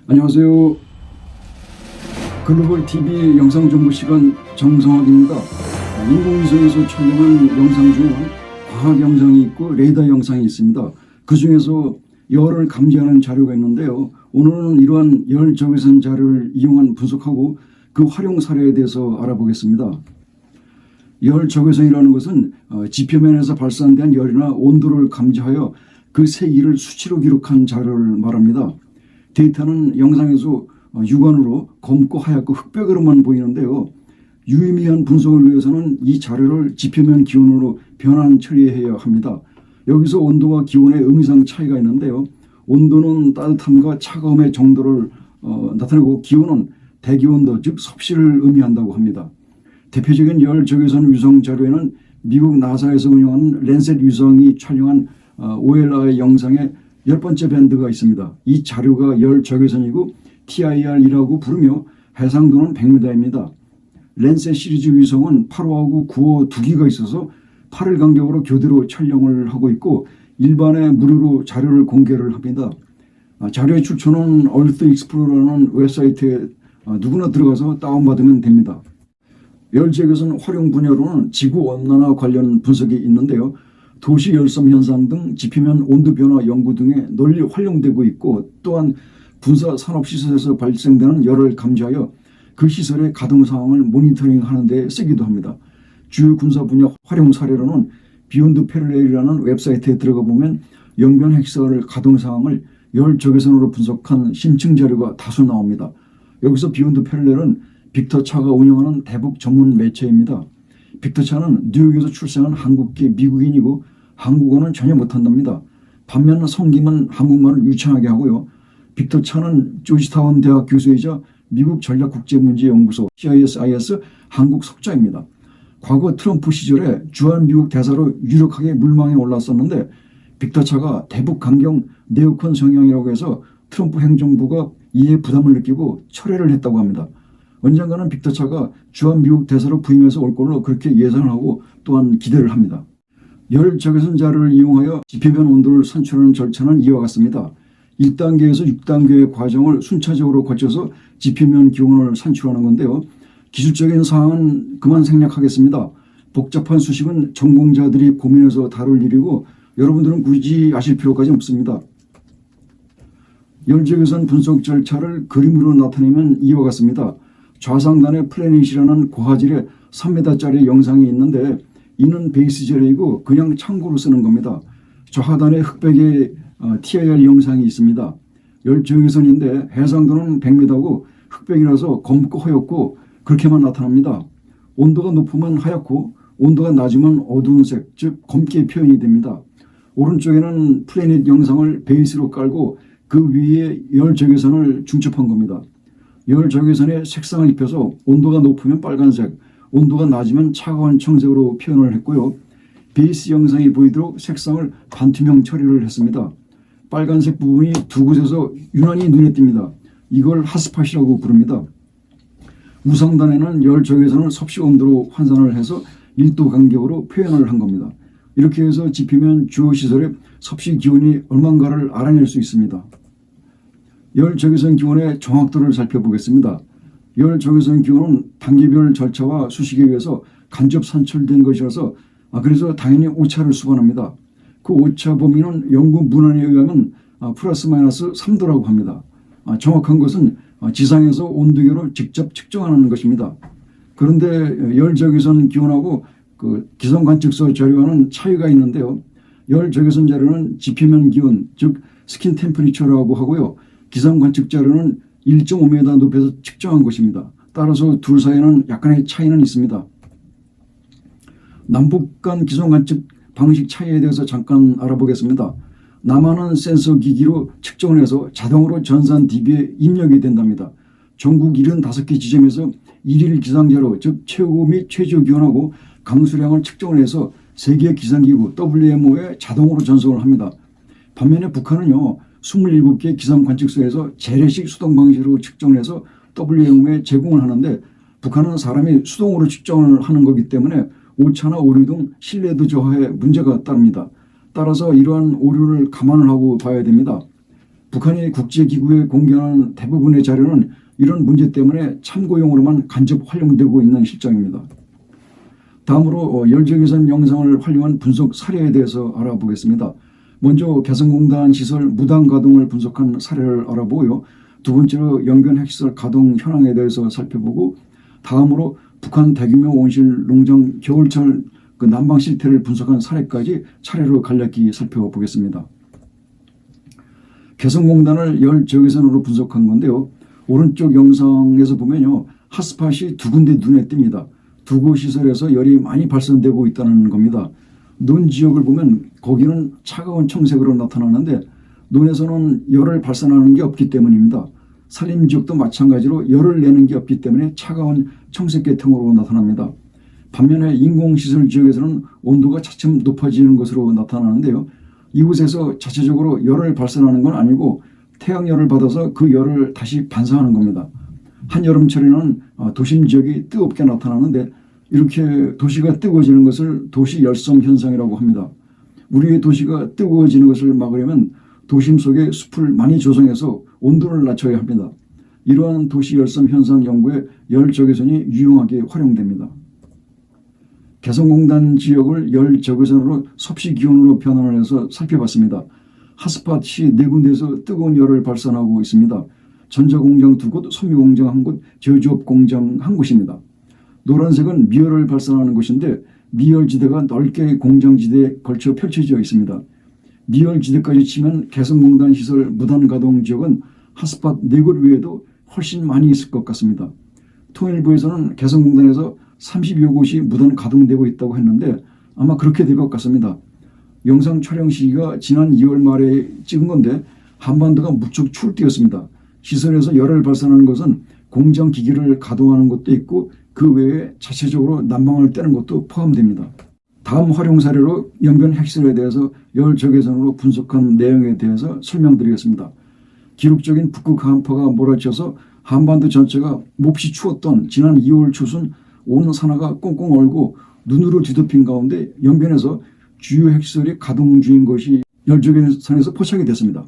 안녕하세요. 글로벌 TV 영상정보시간 정성학입니다. 인공위성에서 촬영한 영상 중에 과학 영상이 있고 레이더 영상이 있습니다. 그 중에서 열을 감지하는 자료가 있는데요. 오늘은 이러한 열 적외선 자료를 이용한 분석하고 그 활용 사례에 대해서 알아보겠습니다. 열 적외선이라는 것은 지표면에서 발산된 열이나 온도를 감지하여 그 세기를 수치로 기록한 자료를 말합니다. 데이터는 영상에서 육안으로 검고 하얗고 흑백으로만 보이는데요. 유의미한 분석을 위해서는 이 자료를 지표면 기온으로 변환 처리해야 합니다. 여기서 온도와 기온의 의미상 차이가 있는데요. 온도는 따뜻함과 차가움의 정도를 나타내고 기온은 대기온도 즉 섭씨를 의미한다고 합니다. 대표적인 열 적외선 위성 자료에는 미국 나사에서 운영하는 랜셋 위성이 촬영한 OLI 영상의 10번째 밴드가 있습니다. 이 자료가 열 적외선이고 TIR이라고 부르며 해상도는 100m입니다. 랜셋 시리즈 위성은 8호하고 9호 두 기가 있어서 8일 간격으로 교대로 촬영을 하고 있고 일반에 무료로 자료를 공개를 합니다. 자료의 출처는 얼스 익스플로러라는 웹사이트에 누구나 들어가서 다운받으면 됩니다. 열 적외선 활용 분야로는 지구온난화 관련 분석이 있는데요. 도시 열섬 현상 등 지표면 온도 변화 연구 등에 널리 활용되고 있고 또한 군사 산업시설에서 발생되는 열을 감지하여 그 시설의 가동 상황을 모니터링하는 데 쓰기도 합니다. 주요 군사 분야 활용 사례로는 비욘드 패럴렐이라는 웹사이트에 들어가 보면 영변 핵시설 가동 상황을 열 적외선으로 분석한 심층 자료가 다수 나옵니다. 여기서 비욘드 패럴렐은 빅터차가 운영하는 대북 전문 매체입니다. 빅터차는 뉴욕에서 출생한 한국계 미국인이고 한국어는 전혀 못한답니다. 반면 성김은 한국말을 유창하게 하고요. 빅터차는 조지타운 대학 교수이자 미국 전략국제문제연구소 CIS 한국 석좌입니다. 과거 트럼프 시절에 주한 미국 대사로 유력하게 물망에 올랐었는데 빅터차가 대북 강경 네오콘 성향이라고 해서 트럼프 행정부가 이에 부담을 느끼고 철회를 했다고 합니다. 언젠가는 빅터차가 주한 미국 대사로 부임해서 올 걸로 그렇게 예상을 하고 또한 기대를 합니다. 열 적외선 자료를 이용하여 지표면 온도를 산출하는 절차는 이와 같습니다. 1단계에서 6단계의 과정을 순차적으로 거쳐서 지표면 기온을 산출하는 건데요. 기술적인 사항은 그만 생략하겠습니다. 복잡한 수식은 전공자들이 고민해서 다룰 일이고 여러분들은 굳이 아실 필요까지 없습니다. 열 적외선 분석 절차를 그림으로 나타내면 이와 같습니다. 좌상단에 플래닛이라는 고화질의 3m짜리 영상이 있는데 이는 베이스 자료이고 그냥 참고로 쓰는 겁니다. 좌하단에 흑백의 TIR 영상이 있습니다. 열 적외선인데 해상도는 100m고 흑백이라서 검고 하얗고 그렇게만 나타납니다. 온도가 높으면 하얗고 온도가 낮으면 어두운 색, 즉 검게 표현이 됩니다. 오른쪽에는 플래닛 영상을 베이스로 깔고 그 위에 열 적외선을 중첩한 겁니다. 열 적외선에 색상을 입혀서 온도가 높으면 빨간색, 온도가 낮으면 차가운 청색으로 표현을 했고요. 베이스 영상이 보이도록 색상을 반투명 처리를 했습니다. 빨간색 부분이 두 곳에서 유난히 눈에 띕니다. 이걸 핫스팟이라고 부릅니다. 우상단에는 열 적외선을 섭씨 온도로 환산을 해서 1도 간격으로 표현을 한 겁니다. 이렇게 해서 지표면 주요 시설의 섭씨 기온이 얼마인가를 알아낼 수 있습니다. 열 적외선 기온의 정확도를 살펴보겠습니다. 열 적외선 기온은 단계별 절차와 수식에 의해서 간접 산출된 것이라서 그래서 당연히 오차를 수반합니다. 그 오차 범위는 연구 문헌에 의하면 플러스 마이너스 3도라고 합니다. 정확한 것은 지상에서 온도계로 직접 측정하는 것입니다. 그런데 열 적외선 기온하고 그 기상 관측소 자료와는 차이가 있는데요. 열 적외선 자료는 지표면 기온, 즉 스킨 템퍼리처라고 하고요. 기상 관측 자료는 1.5m 높이에서 측정한 것입니다. 따라서 둘 사이에는 약간의 차이는 있습니다. 남북 간 기상 관측 방식 차이에 대해서 잠깐 알아보겠습니다. 남한은 센서 기기로 측정을 해서 자동으로 전산 DB에 입력이 된답니다. 전국 75개 지점에서 일일 기상자료, 즉 최고 및 최저 기온하고 강수량을 측정을 해서 세계 기상기구 WMO에 자동으로 전송을 합니다. 반면에 북한은요. 27개 기상 관측소에서 재래식 수동 방식으로 측정을 해서 WMO에 제공을 하는데 북한은 사람이 수동으로 측정을 하는 거기 때문에 오차나 오류 등 신뢰도 저하에 문제가 따릅니다. 따라서 이러한 오류를 감안을 하고 봐야 됩니다. 북한이 국제기구에 공개하는 대부분의 자료는 이런 문제 때문에 참고용으로만 간접 활용되고 있는 실정입니다. 다음으로 열적외선 영상을 활용한 분석 사례에 대해서 알아보겠습니다. 먼저 개성공단 시설 무단 가동을 분석한 사례를 알아보고요. 두 번째로 영변 핵시설 가동 현황에 대해서 살펴보고, 다음으로 북한 대규모 온실 농장 겨울철 난방 실태를 분석한 사례까지 차례로 간략히 살펴보겠습니다. 개성공단을 열 적외선으로 분석한 건데요. 오른쪽 영상에서 보면요, 핫스팟이 두 군데 눈에 띕니다. 두 곳 시설에서 열이 많이 발산되고 있다는 겁니다. 논 지역을 보면 거기는 차가운 청색으로 나타나는데 논에서는 열을 발산하는 게 없기 때문입니다. 산림 지역도 마찬가지로 열을 내는 게 없기 때문에 차가운 청색 계통으로 나타납니다. 반면에 인공시설 지역에서는 온도가 차츰 높아지는 것으로 나타나는데요. 이곳에서 자체적으로 열을 발산하는 건 아니고 태양열을 받아서 그 열을 다시 반사하는 겁니다. 한여름철에는 도심 지역이 뜨겁게 나타나는데 이렇게 도시가 뜨거워지는 것을 도시열성 현상이라고 합니다. 우리의 도시가 뜨거워지는 것을 막으려면 도심 속에 숲을 많이 조성해서 온도를 낮춰야 합니다. 이러한 도시열성 현상 연구에 열적외선이 유용하게 활용됩니다. 개성공단 지역을 열적외선으로 섭씨기온으로 변환을 해서 살펴봤습니다. 핫스팟이 네 군데에서 뜨거운 열을 발산하고 있습니다. 전자공장 2곳, 섬유공장 1곳, 제조업공장 1곳입니다. 노란색은 미열을 발산하는 곳인데 미열지대가 넓게 공장지대에 걸쳐 펼쳐져 있습니다. 미열지대까지 치면 개성공단 시설 무단 가동 지역은 핫스팟 4곳 외에도 훨씬 많이 있을 것 같습니다. 통일부에서는 개성공단에서 30여 곳이 무단 가동되고 있다고 했는데 아마 그렇게 될 것 같습니다. 영상 촬영 시기가 지난 2월 말에 찍은 건데 한반도가 무척 추울 때였습니다. 시설에서 열을 발산하는 것은 공장 기기를 가동하는 것도 있고 그 외에 자체적으로 난방을 떼는 것도 포함됩니다. 다음 활용 사례로 영변 핵시설에 대해서 열 적외선으로 분석한 내용에 대해서 설명드리겠습니다. 기록적인 북극 한파가 몰아쳐서 한반도 전체가 몹시 추웠던 지난 2월 초순 온 산하가 꽁꽁 얼고 눈으로 뒤덮인 가운데 영변에서 주요 핵시설이 가동 중인 것이 열적외선에서 포착이 됐습니다.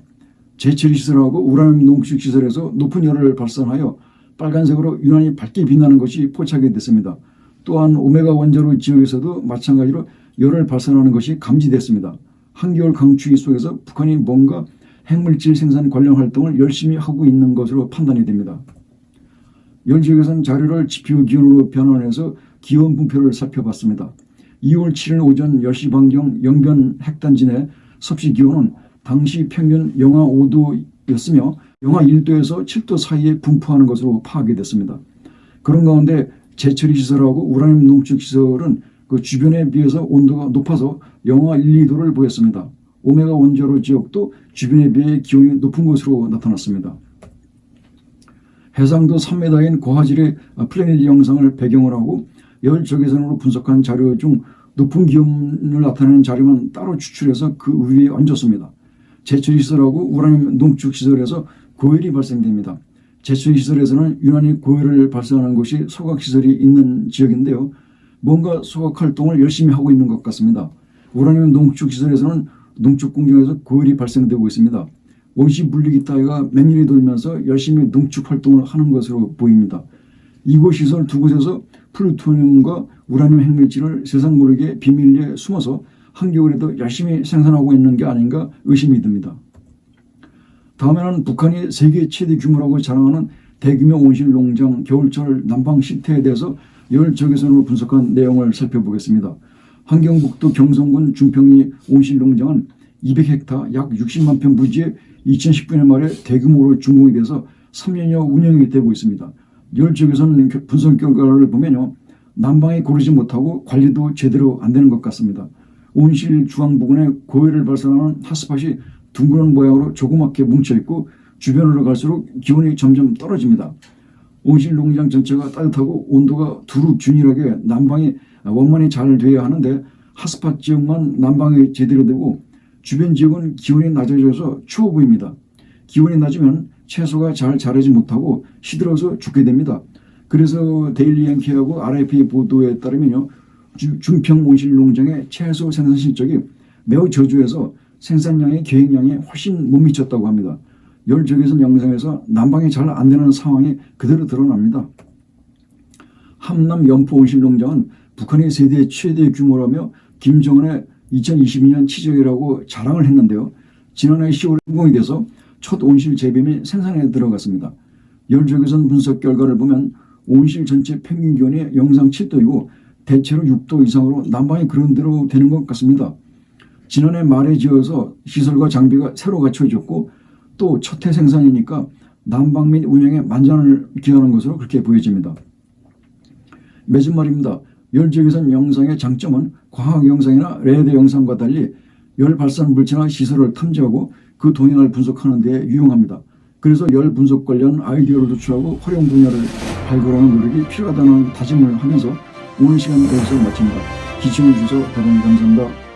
제철이 시설하고 우라늄 농축 시설에서 높은 열을 발산하여 빨간색으로 유난히 밝게 빛나는 것이 포착이 됐습니다. 또한 오메가 원자로 지역에서도 마찬가지로 열을 발산하는 것이 감지됐습니다. 한겨울 강추위 속에서 북한이 뭔가 핵물질 생산 관련 활동을 열심히 하고 있는 것으로 판단이 됩니다. 열적외선 자료를 지표 기온으로 변환해서 기온 분표를 살펴봤습니다. 2월 7일 오전 10시 반경 영변 핵단지 내 섭씨 기온은 당시 평균 영하 5도였으며 영하 1도에서 7도 사이에 분포하는 것으로 파악이 됐습니다. 그런 가운데 제철이 시설하고 우라늄 농축 시설은 그 주변에 비해서 온도가 높아서 영하 1, 2도를 보였습니다. 오메가 원자로 지역도 주변에 비해 기온이 높은 것으로 나타났습니다. 해상도 3m인 고화질의 플래닛 영상을 배경으로 하고 열 적외선으로 분석한 자료 중 높은 기온을 나타내는 자료만 따로 추출해서 그 위에 얹었습니다. 제철시설하고 우라늄 농축시설에서 고열이 발생됩니다. 제철시설에서는 유난히 고열을 발생하는 곳이 소각시설이 있는 지역인데요. 뭔가 소각활동을 열심히 하고 있는 것 같습니다. 우라늄 농축시설에서는 농축공장에서 고열이 발생되고 있습니다. 원시 물리기 따위가 맹렬히 돌면서 열심히 농축활동을 하는 것으로 보입니다. 이곳 시설 두 곳에서 플루토늄과 우라늄 핵물질을 세상 모르게 비밀리에 숨어서 한겨울에도 열심히 생산하고 있는 게 아닌가 의심이 듭니다. 다음에는 북한이 세계 최대 규모라고 자랑하는 대규모 온실 농장 겨울철 난방 실태에 대해서 열 적외선으로 분석한 내용을 살펴보겠습니다. 환경북도 경성군 중평리 온실 농장은 200헥타 약 60만 평 부지에 2019년 말에 대규모로 준공이 돼서 3년여 운영이 되고 있습니다. 열 적외선 분석 결과를 보면요, 난방이 고르지 못하고 관리도 제대로 안 되는 것 같습니다. 온실 중앙 부근에 고열을 발산하는 핫스팟이 둥그런 모양으로 조그맣게 뭉쳐있고 주변으로 갈수록 기온이 점점 떨어집니다. 온실 농장 전체가 따뜻하고 온도가 두루 균일하게 난방이 원만히 잘 돼야 하는데 핫스팟 지역만 난방이 제대로 되고 주변 지역은 기온이 낮아져서 추워 보입니다. 기온이 낮으면 채소가 잘 자라지 못하고 시들어서 죽게 됩니다. 그래서 데일리 양키하고 RFA 보도에 따르면요, 중평 온실 농장의 채소 생산 실적이 매우 저조해서 생산량의 계획량에 훨씬 못 미쳤다고 합니다. 열 적외선 영상에서 난방이 잘 안 되는 상황이 그대로 드러납니다. 함남 연포 온실 농장은 북한의 세계 최대 규모라며 김정은의 2022년 치적이라고 자랑을 했는데요. 지난해 10월에 성공이 돼서 첫 온실 재배 및 생산에 들어갔습니다. 열 적외선 분석 결과를 보면 온실 전체 평균 기온이 영상 7도이고 대체로 6도 이상으로 난방이 그런 대로 되는 것 같습니다. 지난해 말에 지어서 시설과 장비가 새로 갖춰졌고 또 첫 해 생산이니까 난방 및 운영에 만전을 기하는 것으로 그렇게 보여집니다. 맺은 말입니다. 열 적외선 영상의 장점은 과학 영상이나 레이더 영상과 달리 열 발산 물체나 시설을 탐지하고 그 동향을 분석하는 데 유용합니다. 그래서 열 분석 관련 아이디어를 도출하고 활용 분야를 발굴하는 노력이 필요하다는 다짐을 하면서 오늘 시간 여기서 마칩니다. 시청해 주셔서 대단히 감사합니다.